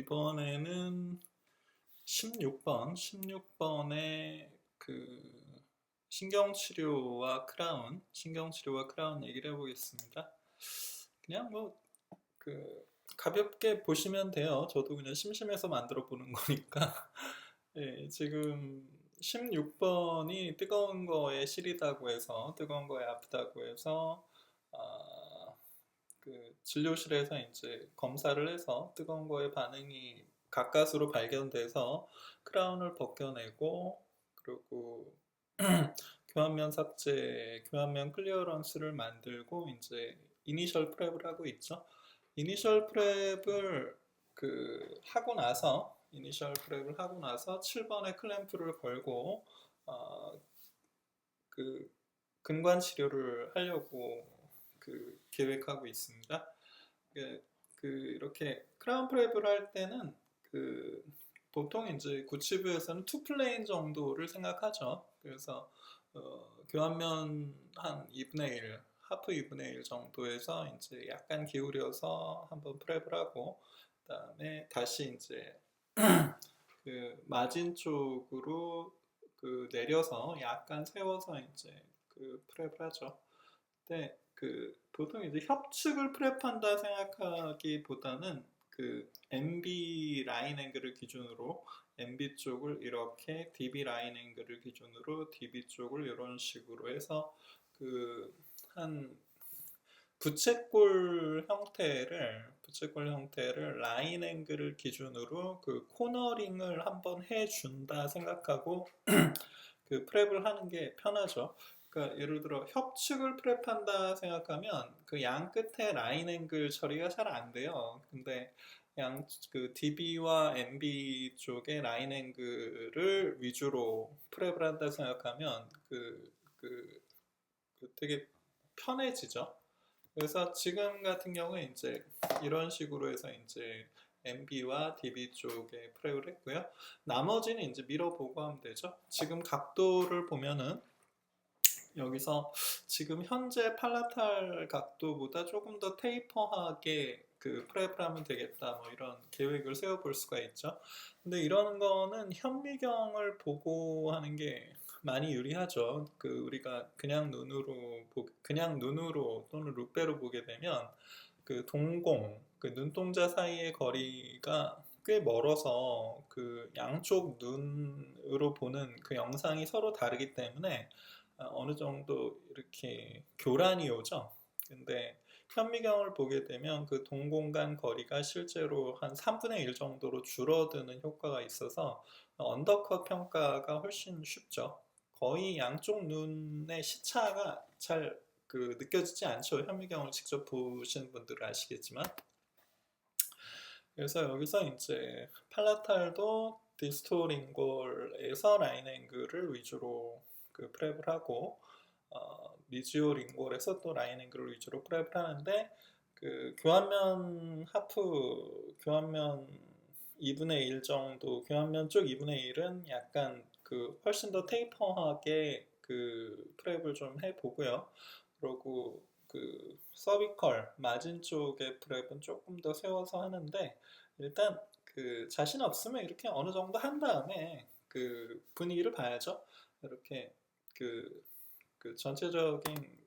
이번에는 16번에 그 신경치료와 크라운 얘기를 해보겠습니다. 그냥 가볍게 보시면 돼요. 저도 그냥 심심해서 만들어 보는 거니까. 예, 지금 16번이 뜨거운 거에 시리다고 해서, 뜨거운 거에 아프다고 해서, 아, 진료실에서 이제 검사를 해서 뜨거운 거에 반응이 가까스로 발견돼서 크라운을 벗겨내고, 그리고 교환면 삭제, 교환면 클리어런스를 만들고 이제 이니셜 프랩을 하고 있죠. 이니셜 프랩을 이니셜 프랩을 하고 나서 7번에 클램프를 걸고 어, 그 근관 치료를 하려고 계획하고 있습니다. 이렇게 크라운 프랩을 할 때는 보통 이제 구치부에서는 투 플레인 정도를 생각하죠. 그래서 교환면 한 2분의 1, 하프 2분의 1 정도에서 이제 약간 기울여서 한번 프랩을 하고, 그다음에 다시 이제 마진 쪽으로 내려서 약간 세워서 이제 프랩을 하죠. 근데 보통 이제 협측을 프랩한다 생각하기보다는 MB 라인 앵글을 기준으로 MB 쪽을 이렇게 DB 라인 앵글을 기준으로 DB 쪽을 이런 식으로 해서 한 부채꼴 형태를 라인 앵글을 기준으로 코너링을 한번 해준다 생각하고 프랩을 하는 게 편하죠. 그러니까 예를 들어 협측을 프랩한다 생각하면 양 끝에 라인 앵글 처리가 잘 안 돼요. 근데 DB와 MB 쪽의 라인 앵글을 위주로 프랩을 한다 생각하면 되게 편해지죠. 그래서 지금 같은 경우에 이제 이런 식으로 해서 이제 MB와 DB 쪽에 프랩을 했고요. 나머지는 이제 밀어보고 하면 되죠. 지금 각도를 보면은 여기서 지금 현재 팔라탈 각도보다 조금 더 테이퍼하게 프랩을 하면 되겠다, 뭐 이런 계획을 세워볼 수가 있죠. 근데 이런 거는 현미경을 보고 하는 게 많이 유리하죠. 우리가 그냥 눈으로 또는 룻배로 보게 되면 눈동자 사이의 거리가 꽤 멀어서 양쪽 눈으로 보는 영상이 서로 다르기 때문에 어느 정도 이렇게 교란이 오죠. 근데 현미경을 보게 되면 동공간 거리가 실제로 한 3분의 1 정도로 줄어드는 효과가 있어서 언더컷 평가가 훨씬 쉽죠. 거의 양쪽 눈의 시차가 잘 느껴지지 않죠. 현미경을 직접 보신 분들은 아시겠지만. 그래서 여기서 이제 팔라탈도 디스토링골에서 라인 앵글을 위주로 프랩을 하고, 미지오 링골에서 또 라인 앵글을 위주로 프랩을 하는데, 교환면 2분의 1 정도, 교환면 쪽 2분의 1은 약간 훨씬 더 테이퍼하게 프랩을 좀 해보고요. 그리고 서비컬 마진 쪽의 프랩은 조금 더 세워서 하는데, 일단 자신 없으면 이렇게 어느 정도 한 다음에 분위기를 봐야죠. 이렇게 전체적인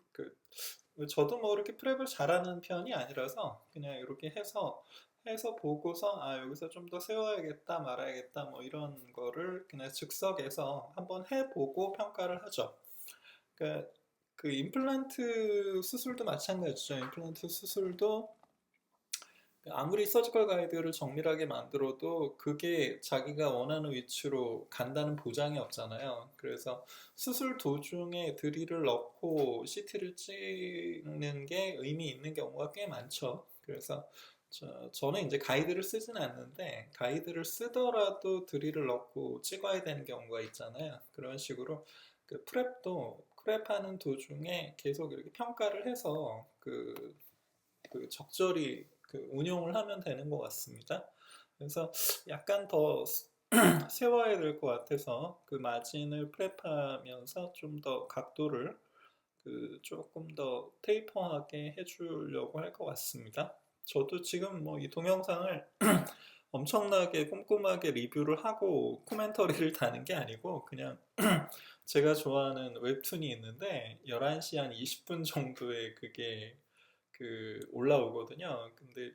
저도 뭐 이렇게 프랩을 잘하는 편이 아니라서 그냥 이렇게 해서 보고서 여기서 좀 더 세워야겠다 말아야겠다 뭐 이런 거를 그냥 즉석에서 한번 해보고 평가를 하죠. 그러니까 임플란트 수술도 마찬가지죠. 임플란트 수술도 아무리 서지컬 가이드를 정밀하게 만들어도 그게 자기가 원하는 위치로 간다는 보장이 없잖아요. 그래서 수술 도중에 드릴을 넣고 CT를 찍는 게 의미 있는 경우가 꽤 많죠. 그래서 저는 이제 가이드를 쓰진 않는데, 가이드를 쓰더라도 드릴을 넣고 찍어야 되는 경우가 있잖아요. 그런 식으로 프랩하는 도중에 계속 이렇게 평가를 해서 적절히 운용을 하면 되는 것 같습니다. 그래서 약간 더 세워야 될 것 같아서 마진을 프랩하면서 좀 더 각도를 조금 더 테이퍼하게 해주려고 할 것 같습니다. 저도 지금 뭐 이 동영상을 엄청나게 꼼꼼하게 리뷰를 하고 코멘터리를 다는 게 아니고 그냥 제가 좋아하는 웹툰이 있는데 11시 한 20분 정도에 그게 올라오거든요. 근데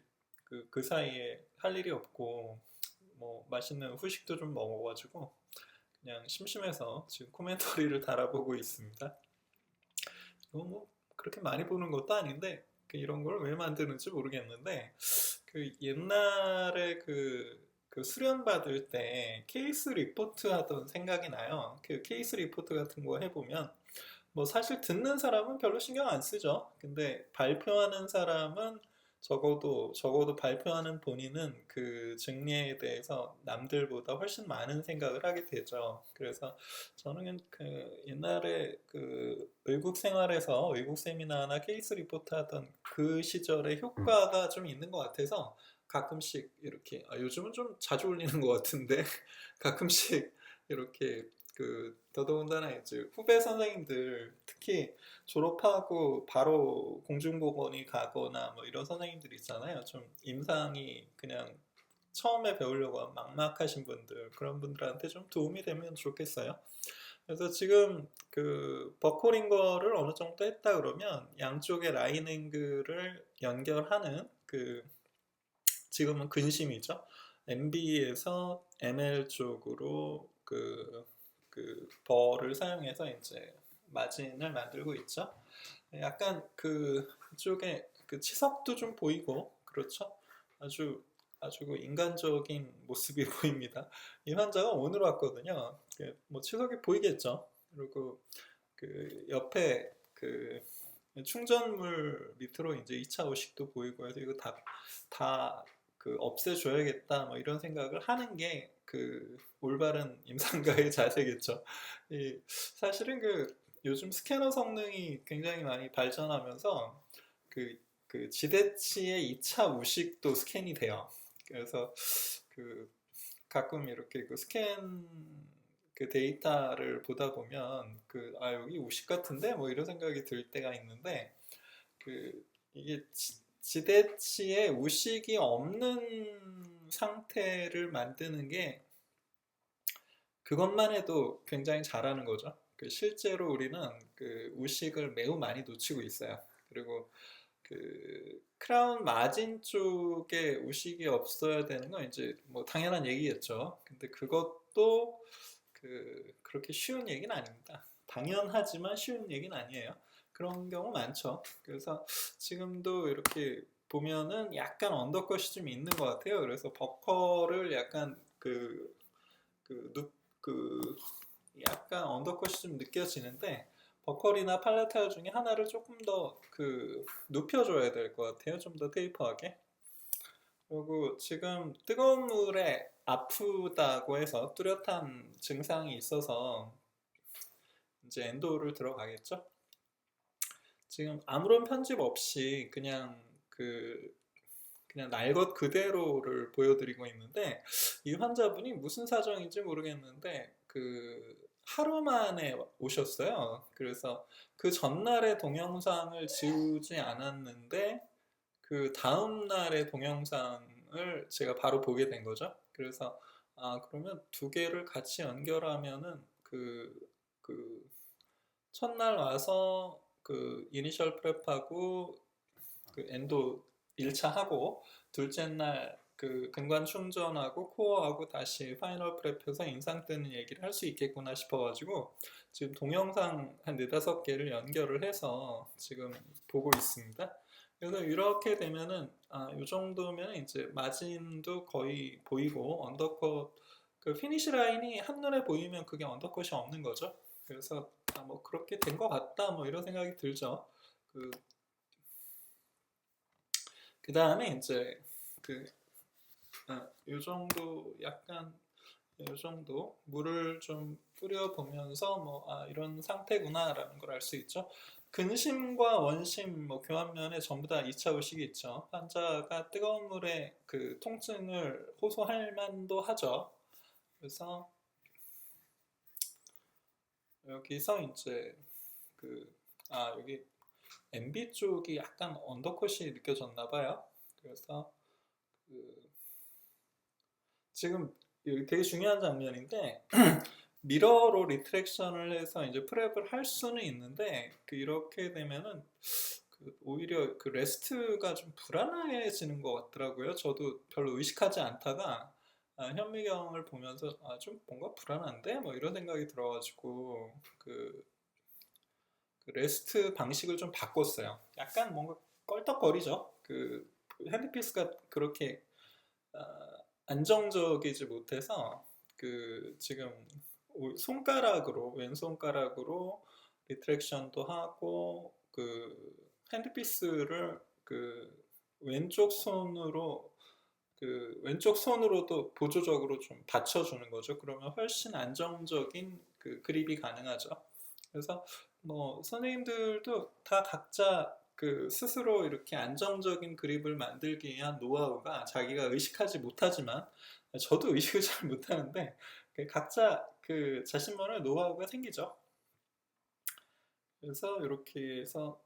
그 사이에 할 일이 없고 뭐 맛있는 후식도 좀 먹어가지고 그냥 심심해서 지금 코멘터리를 달아보고 있습니다. 이거 뭐 그렇게 많이 보는 것도 아닌데 이런 걸 왜 만드는지 모르겠는데 옛날에 그 수련 받을 때 케이스 리포트 하던 생각이 나요. 그 케이스 리포트 같은 거 해보면 뭐 사실 듣는 사람은 별로 신경 안 쓰죠. 근데 발표하는 사람은 적어도 발표하는 본인은 그 증례에 대해서 남들보다 훨씬 많은 생각을 하게 되죠. 그래서 저는 그 옛날에 그 외국 생활에서 외국 세미나나 케이스 리포트 하던 그 시절의 효과가 좀 있는 것 같아서 가끔씩 이렇게 요즘은 좀 자주 올리는 것 같은데 가끔씩 이렇게 더더군다나 이제 후배 선생님들 특히 졸업하고 바로 공중보건이 가거나 뭐 이런 선생님들 있잖아요. 좀 임상이 그냥 처음에 배우려고 막막하신 분들 그런 분들한테 좀 도움이 되면 좋겠어요. 그래서 지금 그 버커링거를 어느 정도 했다 그러면 양쪽의 라인앵글을 연결하는 지금은 근심이죠. MB에서 ML 쪽으로 벌을 사용해서 이제 마진을 만들고 있죠. 약간 그쪽에 그 치석도 좀 보이고 그렇죠. 아주 아주 인간적인 모습이 보입니다. 이 환자가 오늘 왔거든요. 뭐 치석이 보이겠죠. 그리고 옆에 충전물 밑으로 이제 2차 의식도 보이고 해서 이거 다 없애줘야겠다 뭐 이런 생각을 하는 게 올바른 임상가의 자세겠죠. 사실은 요즘 스캐너 성능이 굉장히 많이 발전하면서 지대치의 2차 우식도 스캔이 돼요. 그래서 가끔 이렇게 스캔 데이터를 보다 보면 여기 우식 같은데 뭐 이런 생각이 들 때가 있는데 이게 지대치에 우식이 없는 상태를 만드는 게 그것만 해도 굉장히 잘하는 거죠. 실제로 우리는 우식을 매우 많이 놓치고 있어요. 그리고 크라운 마진 쪽에 우식이 없어야 되는 건 이제 뭐 당연한 얘기겠죠. 근데 그것도 그렇게 쉬운 얘기는 아닙니다. 당연하지만 쉬운 얘기는 아니에요. 그런 경우 많죠. 그래서 지금도 이렇게 보면은 약간 언더컷이 좀 있는 것 같아요. 그래서 버커를 약간 약간 언더컷이 좀 느껴지는데 버컬이나 팔레탈 중에 하나를 조금 더 눕혀줘야 될 것 같아요. 좀 더 테이퍼하게. 그리고 지금 뜨거운 물에 아프다고 해서 뚜렷한 증상이 있어서 이제 엔도를 들어가겠죠. 지금 아무런 편집 없이 그냥 날 것 그대로를 보여드리고 있는데 이 환자분이 무슨 사정인지 모르겠는데 하루 만에 오셨어요. 그래서 그 전날의 동영상을 지우지 않았는데 다음 날의 동영상을 제가 바로 보게 된 거죠. 그래서 그러면 두 개를 같이 연결하면은 첫날 와서 이니셜 프랩하고 엔도 1차 하고 둘째 날 근관 충전하고 코어하고 다시 파이널 프랩해서 인상 뜨는 얘기를 할 수 있겠구나 싶어가지고 지금 동영상 한 4-5개를 연결을 해서 지금 보고 있습니다. 그래서 이렇게 되면은 이 정도면 이제 마진도 거의 보이고 언더컷 피니시 라인이 한눈에 보이면 그게 언더컷이 없는 거죠. 그래서 뭐 그렇게 된 것 같다 뭐 이런 생각이 들죠. 그 다음에 이제 요 정도 약간 요 정도 물을 좀 뿌려 보면서 뭐 이런 상태구나라는 걸 알 수 있죠. 근심과 원심 뭐 교환면에 전부 다 2차 의식이 있죠. 환자가 뜨거운 물에 통증을 호소할 만도 하죠. 그래서 여기서 이제 여기 MB 쪽이 약간 언더컷이 느껴졌나 봐요. 그래서 지금 여기 되게 중요한 장면인데 미러로 리트랙션을 해서 이제 프랩을 할 수는 있는데 이렇게 되면은 오히려 그 레스트가 좀 불안해지는 것 같더라고요. 저도 별로 의식하지 않다가 현미경을 보면서 좀 뭔가 불안한데 뭐 이런 생각이 들어가지고 그 레스트 방식을 좀 바꿨어요. 약간 뭔가 껄떡거리죠. 핸드피스가 그렇게 안정적이지 못해서 지금 왼손가락으로 리트랙션도 하고 핸드피스를 왼쪽 손으로 왼쪽 손으로도 보조적으로 좀 받쳐주는 거죠. 그러면 훨씬 안정적인 그립이 가능하죠. 그래서 뭐 선생님들도 다 각자 스스로 이렇게 안정적인 그립을 만들기 위한 노하우가 자기가 의식하지 못하지만 저도 의식을 잘 못하는데 각자 자신만의 노하우가 생기죠. 그래서 이렇게 해서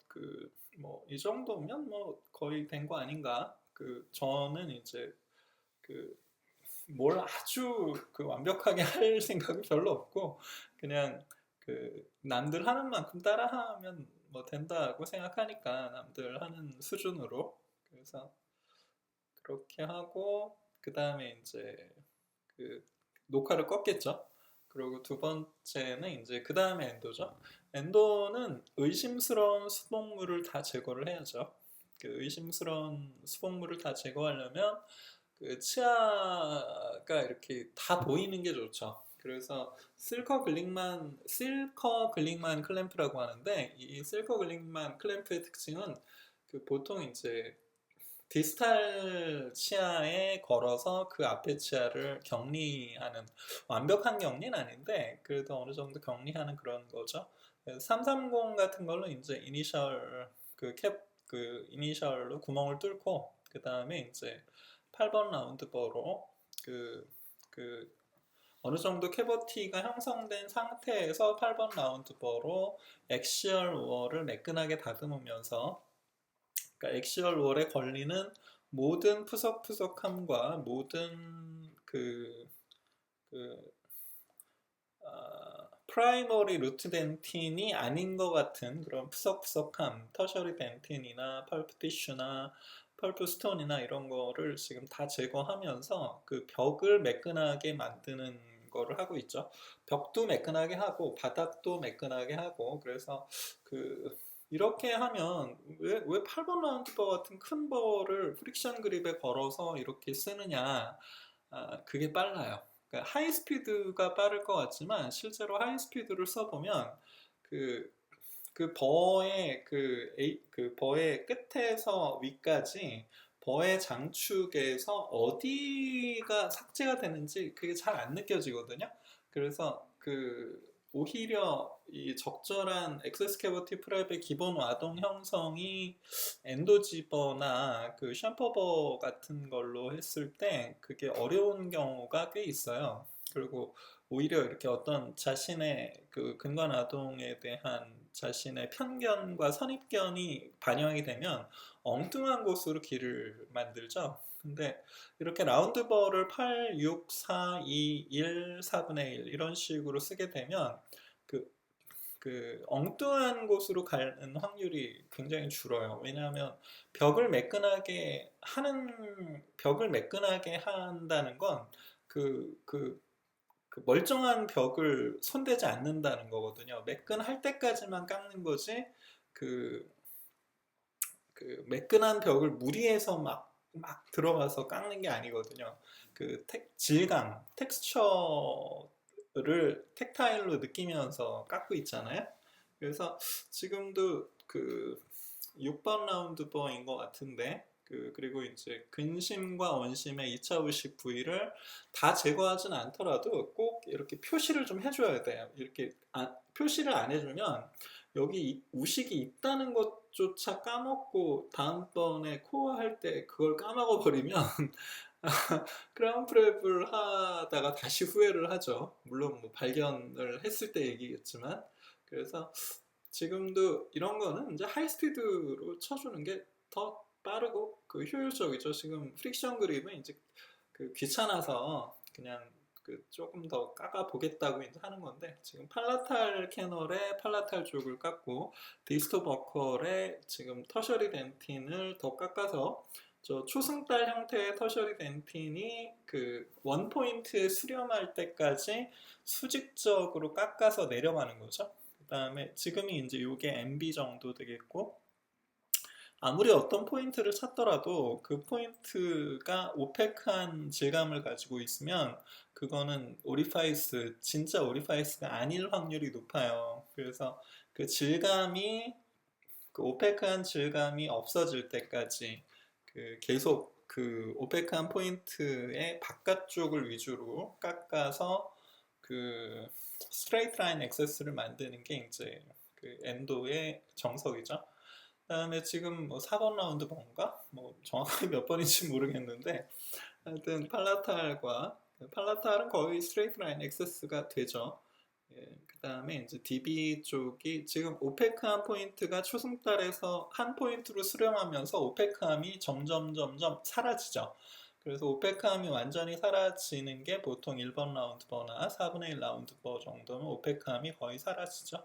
뭐 이 정도면 뭐 거의 된 거 아닌가. 저는 이제 뭘 아주 완벽하게 할 생각이 별로 없고 그냥 남들 하는 만큼 따라하면 뭐 된다고 생각하니까 남들 하는 수준으로 그래서 그렇게 하고 그 다음에 이제 그 녹화를 껐겠죠. 그리고 두 번째는 이제 그 다음에 엔도죠. 엔도는 의심스러운 수복물을 다 제거를 해야죠. 의심스러운 수복물을 다 제거하려면 치아가 이렇게 다 보이는 게 좋죠. 그래서 실커 글릭만 클램프라고 하는데 이 실커 글릭만 클램프의 특징은 보통 이제 디스탈 치아에 걸어서 그 앞에 치아를 격리하는 완벽한 격리는 아닌데 그래도 어느 정도 격리하는 그런 거죠. 330 같은 걸로 이제 이니셜로 구멍을 뚫고 그 다음에 이제 8번 라운드버로 그 어느 정도 캐버티가 형성된 상태에서 8번 라운드버로 엑시얼 우어를 매끈하게 다듬으면서 그러니까 엑시얼 월에 걸리는 모든 푸석푸석함과 모든 프라이머리 루트 덴틴이 아닌 것 같은 그런 푸석푸석함, 터셔리 덴틴이나 펄프 티슈나 펄프 스톤이나 이런 거를 지금 다 제거하면서 벽을 매끈하게 만드는 거를 하고 있죠. 벽도 매끈하게 하고 바닥도 매끈하게 하고 그래서 이렇게 하면 왜 8번 라운드 버 같은 큰 버를 프릭션 그립에 걸어서 이렇게 쓰느냐. 그게 빨라요. 그러니까 하이스피드가 빠를 것 같지만 실제로 하이스피드를 써보면 그, 그 버의 끝에서 위까지 버의 장축에서 어디가 삭제가 되는지 그게 잘 안 느껴지거든요. 그래서 오히려 이 적절한 액세스 캐버티 프랩의 기본 와동 형성이 엔도지버나 샴퍼버 같은 걸로 했을 때 그게 어려운 경우가 꽤 있어요. 그리고 오히려 이렇게 어떤 자신의 근관 아동에 대한 자신의 편견과 선입견이 반영이 되면 엉뚱한 곳으로 길을 만들죠. 근데 이렇게 라운드버를 8, 6, 4, 2, 1, 4분의 1 이런 식으로 쓰게 되면 엉뚱한 곳으로 가는 확률이 굉장히 줄어요. 왜냐하면 벽을 매끈하게 한다는 건 멀쩡한 벽을 손대지 않는다는 거거든요. 매끈할 때까지만 깎는 거지, 그, 매끈한 벽을 무리해서 막 들어가서 깎는 게 아니거든요. 질감, 텍스처를 텍타일로 느끼면서 깎고 있잖아요. 그래서 지금도 6번 라운드 버인 것 같은데, 그리고 이제 근심과 원심의 2차 의식 부위를 다 제거하진 않더라도 꼭 이렇게 표시를 좀 해줘야 돼요. 이렇게 표시를 안 해주면 여기 우식이 있다는 것조차 까먹고 다음번에 코어 할 때 그걸 까먹어 버리면 크라운 프랩을 하다가 다시 후회를 하죠. 물론 뭐 발견을 했을 때 얘기겠지만 그래서 지금도 이런 거는 이제 하이스피드로 쳐주는 게 더 빠르고 효율적이죠. 지금 프릭션 그립은 이제 귀찮아서 그냥 조금 더 깎아 보겠다고 이제 하는 건데, 지금 팔라탈 캐널에 팔라탈 쪽을 깎고 디스토 버컬에 지금 터셔리 덴틴을 더 깎아서 저 초승달 형태의 터셔리 덴틴이 그 원포인트에 수렴할 때까지 수직적으로 깎아서 내려가는 거죠. 그 다음에 지금이 이제 요게 MB 정도 되겠고, 아무리 어떤 포인트를 찾더라도 그 포인트가 오펙한 질감을 가지고 있으면 그거는 오리파이스, 진짜 오리파이스가 아닐 확률이 높아요. 그래서 그 질감이, 그 오펙한 질감이 없어질 때까지 계속 그 오펙한 포인트의 바깥쪽을 위주로 깎아서 그 스트레이트 라인 액세스를 만드는 게 이제 그 엔도의 정석이죠. 그다음에 지금 뭐 4번 라운드 번가? 뭐 정확하게 몇 번인지 모르겠는데, 하여튼 팔라탈은 거의 스트레이트 라인 액세스가 되죠. 예, 그다음에 이제 DB 쪽이 지금 오페크한 포인트가 초승달에서 한 포인트로 수렴하면서 오페크함이 점점 사라지죠. 그래서 오페크함이 완전히 사라지는 게 보통 1번 라운드 버나 4분의 1 라운드 버 정도면 오페크함이 거의 사라지죠.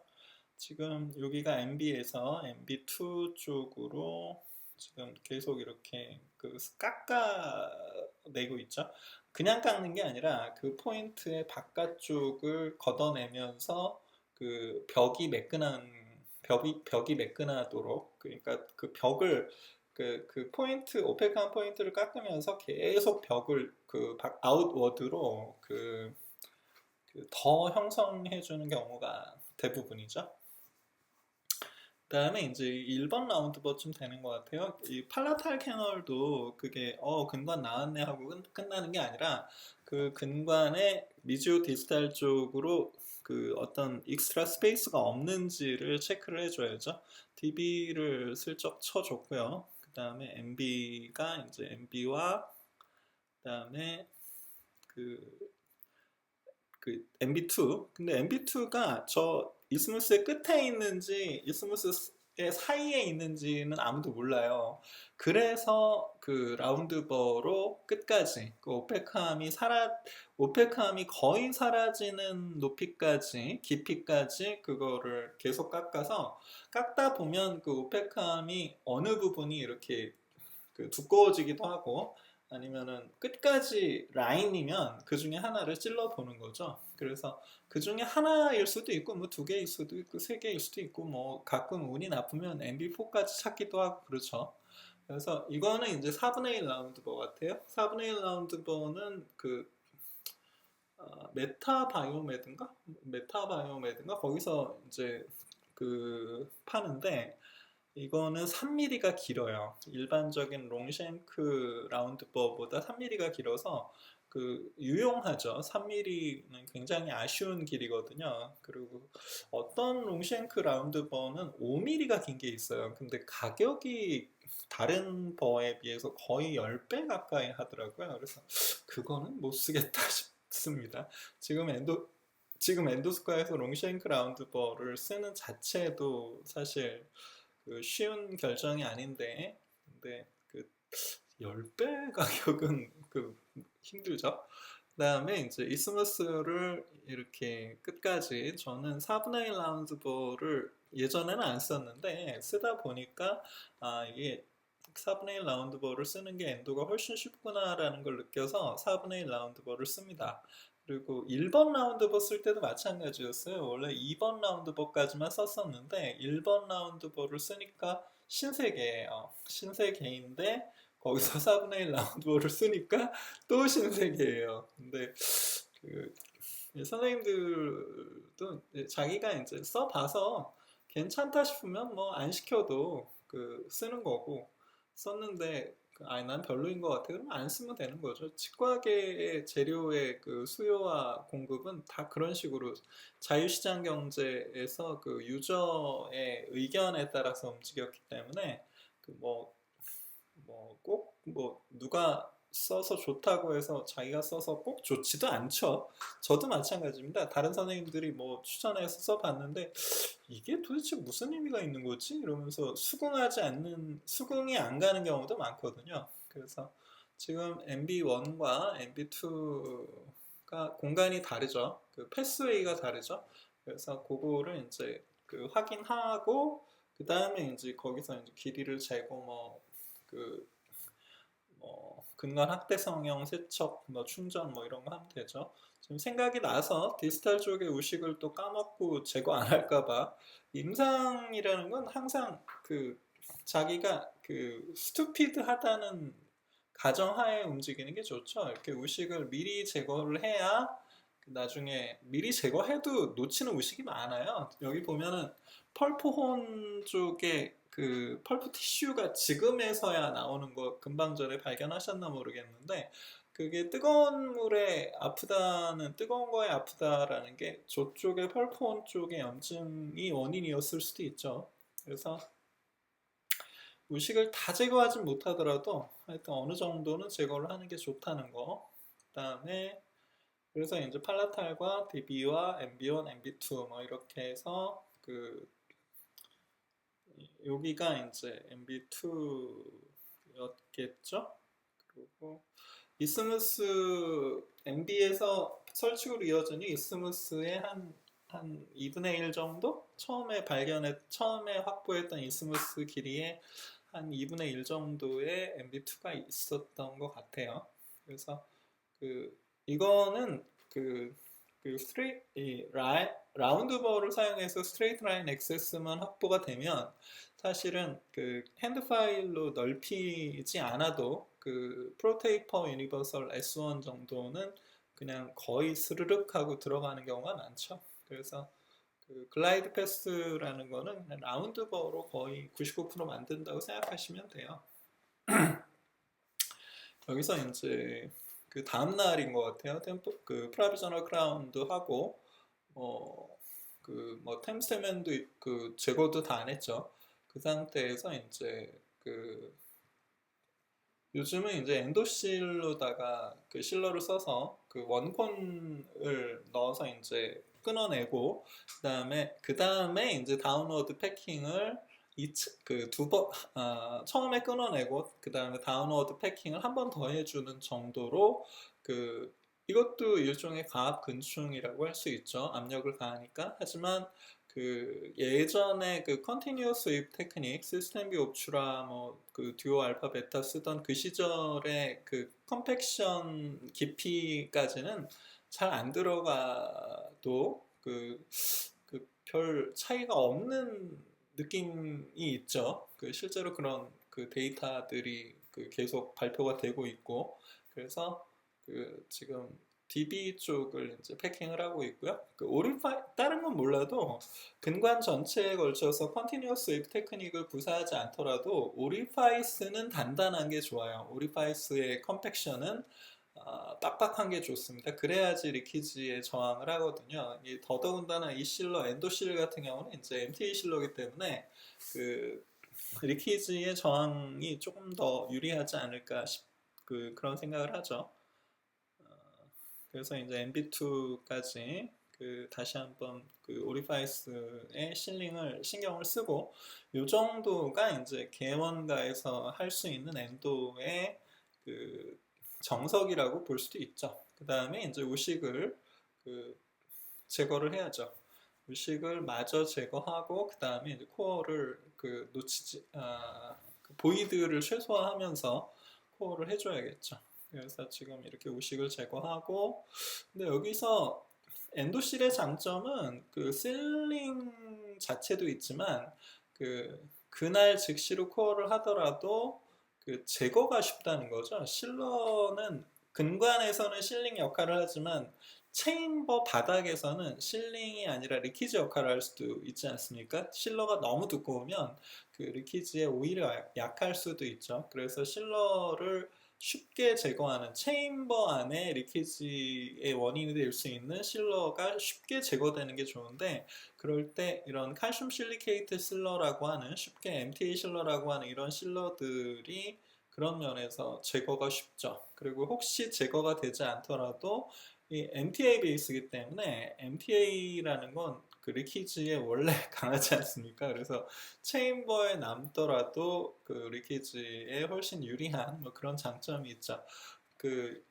지금 여기가 MB에서 MB2 쪽으로 지금 계속 이렇게 깎아내고 있죠. 그냥 깎는 게 아니라 그 포인트의 바깥쪽을 걷어내면서 그 벽이 매끈하도록, 그러니까 그 벽을 그 포인트, 오펙한 포인트를 깎으면서 계속 벽을 아웃워드로 더 형성해 주는 경우가 대부분이죠. 그다음에 이제 1번 라운드버쯤 되는 것 같아요. 이 팔라탈 캐널도 그게 근관 나왔네 하고 끝나는 게 아니라 그 근관의 미지오 디스탈 쪽으로 그 어떤 익스트라 스페이스가 없는지를 체크를 해줘야죠. DB를 슬쩍 쳐줬고요. 그다음에 MB가 이제 MB와 그다음에 그 MB2. 근데 MB2가 저 이스무스의 끝에 있는지 이스무스의 사이에 있는지는 아무도 몰라요. 그래서 그 라운드버로 끝까지 그 오펙함이 거의 사라지는 높이까지, 깊이까지 그거를 계속 깎다 보면 그 오펙함이 어느 부분이 이렇게 두꺼워지기도 하고, 아니면은 끝까지 라인이면 그 중에 하나를 찔러 보는 거죠. 그래서 그 중에 하나일 수도 있고, 뭐 두 개일 수도 있고, 세 개일 수도 있고, 뭐 가끔 운이 나쁘면 MB4까지 찾기도 하고 그렇죠. 그래서 이거는 이제 4분의 1 라운드 버 같아요. 4분의 1 라운드 버는 메타바이오메드인가 거기서 이제 파는데, 이거는 3mm가 길어요. 일반적인 롱쉔크 라운드버보다 3mm가 길어서 유용하죠. 3mm는 굉장히 아쉬운 길이거든요. 그리고 어떤 롱쉔크 라운드버는 5mm가 긴 게 있어요. 근데 가격이 다른 버에 비해서 거의 10배 가까이 하더라고요. 그래서 그거는 못 쓰겠다 싶습니다. 지금 엔도스코어에서 롱쉔크 라운드버를 쓰는 자체도 사실 쉬운 결정이 아닌데, 근데 10배 가격은 힘들죠. 그 다음에 이제 이스무스를 이렇게 끝까지, 저는 4분의 1 라운드볼을 예전에는 안 썼는데 쓰다 보니까 이게 4분의 1 라운드볼을 쓰는 게 엔도가 훨씬 쉽구나라는 걸 느껴서 4분의 1 라운드볼을 씁니다. 그리고 1번 라운드버 쓸 때도 마찬가지였어요. 원래 2번 라운드버까지만 썼었는데 1번 라운드버를 쓰니까 신세계예요. 신세계인데 거기서 4분의 1 라운드버를 쓰니까 또 신세계예요. 근데 선생님들도 자기가 이제 써봐서 괜찮다 싶으면 뭐 안 시켜도 쓰는 거고, 썼는데 난 별로인 것 같아 그러면 안 쓰면 되는 거죠. 치과계의 재료의 수요와 공급은 다 그런 식으로 자유시장 경제에서 유저의 의견에 따라서 움직였기 때문에 꼭 누가 써서 좋다고 해서 자기가 써서 꼭 좋지도 않죠. 저도 마찬가지입니다. 다른 선생님들이 뭐 추천해서 써봤는데 이게 도대체 무슨 의미가 있는 거지? 이러면서 수긍이 안 가는 경우도 많거든요. 그래서 지금 MB1과 MB2가 공간이 다르죠. 그 패스웨이가 다르죠. 그래서 그거를 이제 그 확인하고 그 다음에 이제 거기서 이제 길이를 재고 뭐 근간 확대성형 세척 뭐 충전 뭐 이런 거 하면 되죠. 지금 생각이 나서 디지털 쪽의 우식을 또 까먹고 제거 안 할까봐 임상이라는 건 항상 그 자기가 그 스투피드하다는 가정하에 움직이는 게 좋죠. 이렇게 우식을 미리 제거를 해야 나중에 미리 제거해도 놓치는 우식이 많아요. 여기 보면은 펄프혼 쪽에 그 펄프 티슈가 지금에서야 나오는 거 금방 전에 발견하셨나 모르겠는데 그게 뜨거운 물에 아프다는 뜨거운 거에 아프다라는 게 저쪽에 펄프혼 쪽의 염증이 원인이었을 수도 있죠. 그래서 우식을 다 제거하진 못하더라도 하여튼 어느 정도는 제거를 하는 게 좋다는 거. 그다음에 그래서 이제 팔라탈과 DB와 MB1, MB2 뭐 이렇게 해서 그 여기가 이제 MB2였겠죠? 그리고 이스무스 MB에서 설치구로 이어지니 이스무스의 한 2분의 1 정도? 처음에 확보했던 이스무스 길이의 한 2분의 1 정도의 MB2가 있었던 것 같아요. 그래서 이거는 라운드버를 사용해서 스트레이트 라인 액세스만 확보가 되면 사실은 그 핸드 파일로 넓히지 않아도 그 프로테이퍼 유니버설 S1 정도는 그냥 거의 스르륵 하고 들어가는 경우가 많죠. 그래서 그 글라이드 패스라는 거는 그냥 라운드버로 거의 99% 만든다고 생각하시면 돼요. 여기서 이제 그 다음 날인 것 같아요. 그 프라비저널 크라운도 하고 그 템스테맨도 그 제거도 다 안 했죠. 그 상태에서 이제 그 요즘은 이제 엔도실로다가 그 실러를 써서 그 원콘을 넣어서 이제 끊어내고 그 다음에 이제 다운로드 패킹을 처음에 끊어내고 그 다음에 다운로드 패킹을 한 번 더 해주는 정도로 그 이것도 일종의 가압 근충이라고 할 수 있죠. 압력을 가하니까. 하지만 그 예전에 그 컨티뉴어스 웨이브 테크닉, 시스템 비 옵추라 그 듀오 알파 베타 쓰던 그 시절의 그 컴팩션 깊이까지는 잘 안 들어가도 별 차이가 없는 느낌이 있죠. 실제로 그런 그 데이터들이 계속 발표가 되고 있고, 그래서 지금 DB 쪽을 이제 패킹을 하고 있고요. 다른 건 몰라도 근관 전체에 걸쳐서 컨티뉴어스 웨이브 테크닉을 구사하지 않더라도 오리파이스는 단단한 게 좋아요. 오리파이스의 컴팩션은 빡빡한 게 좋습니다. 그래야지 리키지에 저항을 하거든요. 더더군다나 이 실러, 엔도실 같은 경우는 이제 MTA 실러이기 때문에 그 리키지의 저항이 조금 더 유리하지 않을까 그런 생각을 하죠. 그래서 이제 MB2까지 다시 한번 오리파이스의 실링을 신경을 쓰고 요 정도가 이제 개원가에서 할 수 있는 엔도의 정석이라고 볼 수도 있죠. 그 다음에 이제 우식을 제거를 해야죠. 우식을 마저 제거하고 그 다음에 이제 코어를 보이드를 최소화하면서 코어를 해줘야겠죠. 그래서 지금 이렇게 우식을 제거하고, 근데 여기서 엔도실의 장점은 실링 자체도 있지만 그날 즉시로 코어를 하더라도 제거가 쉽다는 거죠. 실러는 근관에서는 실링 역할을 하지만 체인버 바닥에서는 실링이 아니라 리키지 역할을 할 수도 있지 않습니까? 실러가 너무 두꺼우면 리키지에 오히려 약할 수도 있죠. 그래서 실러를 쉽게 제거하는 체인버 안에 리키지의 원인이 될 수 있는 실러가 쉽게 제거되는 게 좋은데, 그럴 때 이런 칼슘 실리케이트 실러라고 하는 쉽게 MTA 실러라고 하는 이런 실러들이 그런 면에서 제거가 쉽죠. 그리고 혹시 제거가 되지 않더라도 이 MTA 베이스이기 때문에 MTA라는 건 그 리키지에 원래 강하지 않습니까? 그래서 체인버에 남더라도 그 리키지에 훨씬 유리한 뭐 그런 장점이 있죠. 그,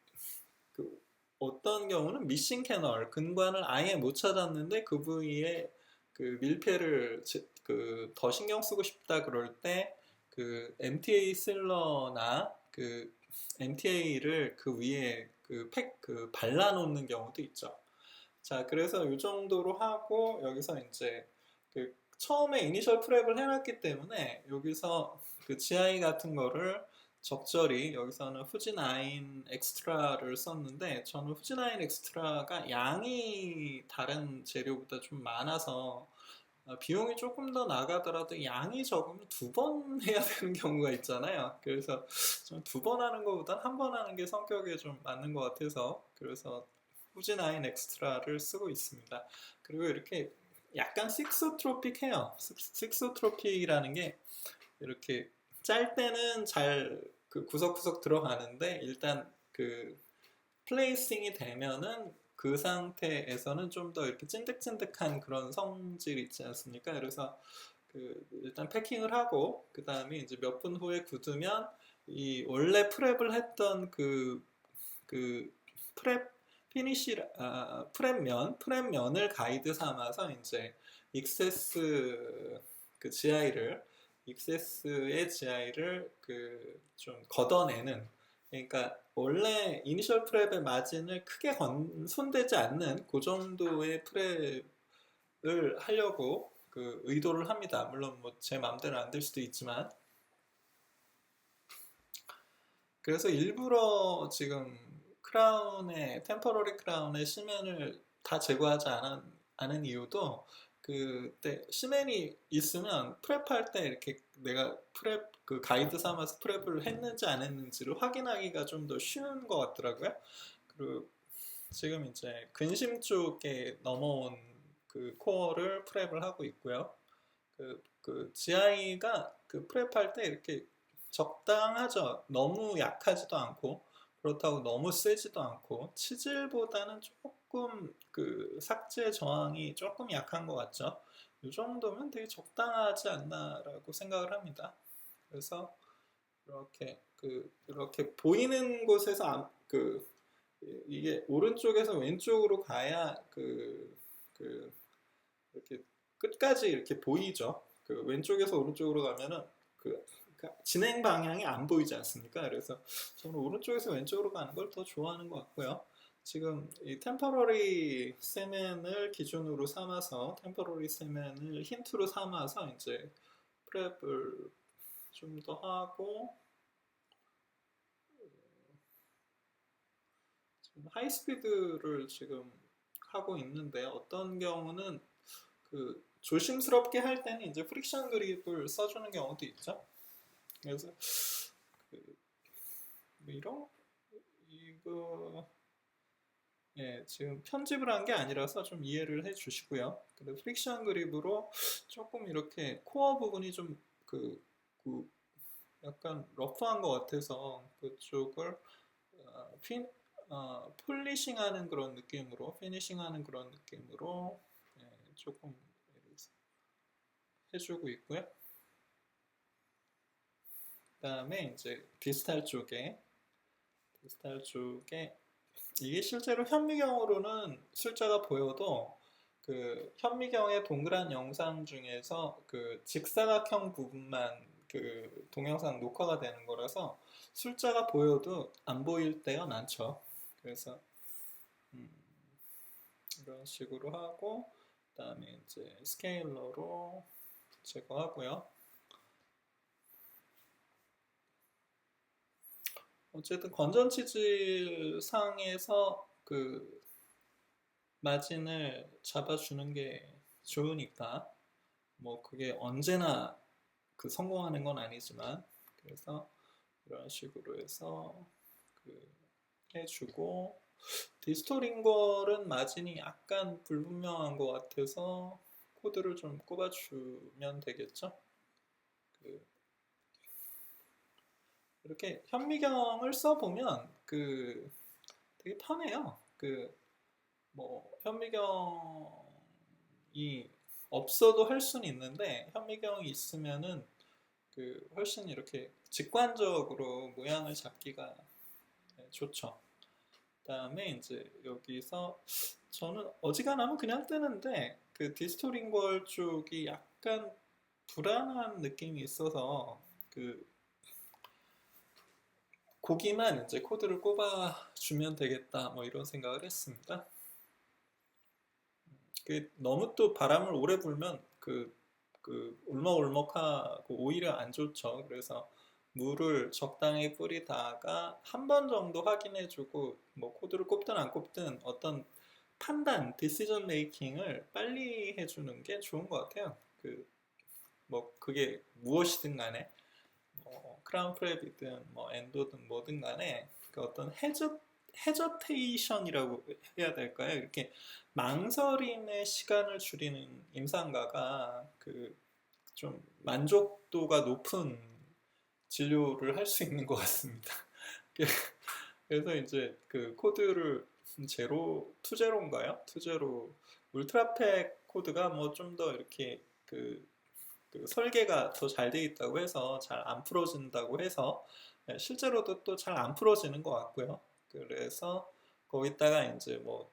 그 어떤 경우는 미싱 캐널 근관을 아예 못 찾았는데 그 부위에 그 밀폐를 그 더 신경 쓰고 싶다 그럴 때 그 MTA 실러나 그 MTA를 그 위에 그 발라 놓는 경우도 있죠. 자, 그래서 이 정도로 하고 여기서 이제 그 처음에 이니셜 프랩을 해놨기 때문에 여기서 그 GI 같은 거를 적절히 여기서는 후지나인 엑스트라를 썼는데 저는 후지나인 엑스트라가 양이 다른 재료보다 좀 많아서 비용이 조금 더 나가더라도 양이 적으면 두 번 해야 되는 경우가 있잖아요. 그래서 좀 두 번 하는 것보단 한 번 하는 게 성격에 좀 맞는 것 같아서 그래서 후지나인 엑스트라를 쓰고 있습니다. 그리고 이렇게 약간 식소트로픽해요. 식소트로픽이라는 게 이렇게 짤 때는 잘 그 구석구석 들어가는데 일단 그 플레이싱이 되면은 그 상태에서는 좀 더 이렇게 찐득찐득한 그런 성질이 있지 않습니까? 그래서 그 일단 패킹을 하고 그 다음에 이제 몇 분 후에 굳으면 이 원래 프랩을 했던 그 프랩 피니시 프랩면을 가이드 삼아서 이제 익세스 그 GI를 익세스의 GI를 그 좀 걷어내는 그러니까 원래 이니셜 프랩의 마진을 크게 손대지 않는 그 정도의 프랩을 하려고 그 의도를 합니다. 물론 뭐 제 마음대로 안 될 수도 있지만 그래서 일부러 지금 크라운의 템퍼러리 크라운의 시멘을 다 제거하지 않은 이유도 그때 시멘이 있으면 프랩할 때 이렇게 내가 프랩 그 가이드 삼아서 프랩을 했는지 안 했는지를 확인하기가 좀 더 쉬운 것 같더라고요. 그리고 지금 이제 근심 쪽에 넘어온 그 코어를 프랩을 하고 있고요. 그 GI가 그 프랩할 때 이렇게 적당하죠. 너무 약하지도 않고 그렇다고 너무 세지도 않고 치질보다는 조금 그 삭제 저항이 조금 약한 것 같죠. 이 정도면 되게 적당하지 않나라고 생각을 합니다. 그래서 이렇게 보이는 곳에서 이게 오른쪽에서 왼쪽으로 가야 그 이렇게 끝까지 이렇게 보이죠. 그 왼쪽에서 오른쪽으로 가면은 그 진행 방향이 안 보이지 않습니까? 그래서 저는 오른쪽에서 왼쪽으로 가는 걸 더 좋아하는 것 같고요. 지금 이 템퍼러리 세멘을 기준으로 삼아서 템퍼러리 세멘을 힌트로 삼아서 이제 프랩을 좀 더 하고 지금 하이스피드를 지금 하고 있는데 어떤 경우는 그 조심스럽게 할 때는 이제 프릭션 그립을 써주는 경우도 있죠. 그래서 그 이런 이거 지금 편집을 한 게 아니라서 좀 이해를 해 주시고요. 근데 프릭션 그립으로 조금 이렇게 코어 부분이 좀 그 약간 러프한 것 같아서 그쪽을 핀 폴리싱하는 그런 느낌으로 피니싱하는 그런 느낌으로 조금 해주고 있고요. 그다음에 이제 디스탈 쪽에 이게 실제로 현미경으로는 sul자가 보여도 그 현미경의 동그란 영상 중에서 그 직사각형 부분만 그 동영상 녹화가 되는 거라서 sul자가 보여도 안 보일 때가 많죠. 그래서 음, 이런 식으로 하고 그다음에 이제 스케일러로 제거하고요. 어쨌든 건전치질 상에서 그 마진을 잡아주는 게 좋으니까 뭐 그게 언제나 그 성공하는 건 아니지만 그래서 이런 식으로 해서 그 해주고 디스토링걸은 마진이 약간 불분명한 것 같아서 코드를 좀 꼽아주면 되겠죠. 그 이렇게 현미경을 써보면 되게 편해요. 뭐 현미경이 없어도 할 수는 있는데 현미경이 있으면은 훨씬 이렇게 직관적으로 모양을 잡기가 좋죠. 그다음에 이제 여기서 저는 어지간하면 그냥 뜨는데 디스토링걸 쪽이 약간 불안한 느낌이 있어서 거기만 이제 코드를 꼽아 주면 되겠다 뭐 이런 생각을 했습니다. 너무 또 바람을 오래 불면 울먹울먹하고 오히려 안 좋죠. 그래서 물을 적당히 뿌리다가 한 번 정도 확인해주고 뭐 코드를 꼽든 안 꼽든 어떤 판단, 디시전 메이킹을 빨리 해주는 게 좋은 것 같아요. 뭐 그게 무엇이든 간에 크라운 프랩이든 뭐 엔도든 뭐든 간에 어떤 헤저테이션이라고 해야 될까요? 이렇게 망설임의 시간을 줄이는 임상가가 좀 만족도가 높은 진료를 할 수 있는 것 같습니다. 그래서 이제 코드를 투제로인가요? 투제로 울트라팩 코드가 뭐 좀 더 이렇게 설계가 더 잘 돼 있다고 해서 잘 안 풀어진다고 해서 실제로도 또 잘 안 풀어지는 것 같고요. 그래서 거기다가 이제 뭐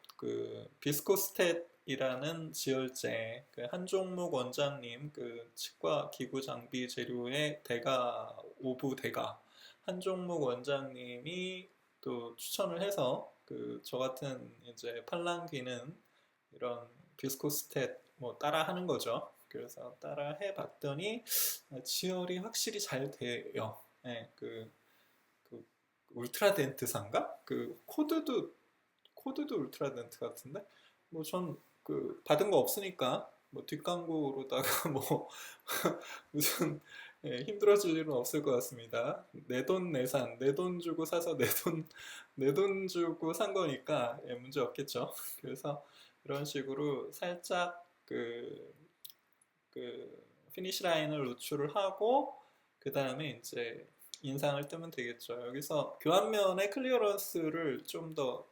비스코스탯이라는 지혈제 한종묵 원장님 치과 기구 장비 재료의 대가 오부 대가 한종묵 원장님이 또 추천을 해서 저 같은 이제 팔랑귀는 이런 비스코스탯 뭐 따라 하는 거죠. 그래서 따라 해봤더니 지혈이 확실히 잘 돼요. 네, 울트라덴트사인가? 코드도 울트라덴트 같은데 뭐 전 받은 거 없으니까 뭐 뒷광고로다가 뭐 무슨 힘들어질 일은 없을 것 같습니다. 내돈 내산 내 돈 주고 사서 내 돈 주고 산 거니까 문제 없겠죠. 그래서 이런 식으로 살짝 피니시 라인을 노출을 하고 그 다음에 이제 인상을 뜨면 되겠죠. 여기서 교환면의 클리어런스를 좀 더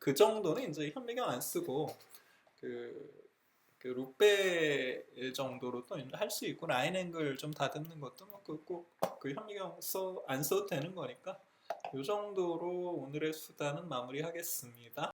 그 정도는 이제 현미경 안 쓰고 룩배 정도로 또 할 수 있고 라인 앵글 좀 다듬는 것도 꼭그 현미경 안 써도 되는 거니까 이 정도로 오늘의 수단은 마무리하겠습니다.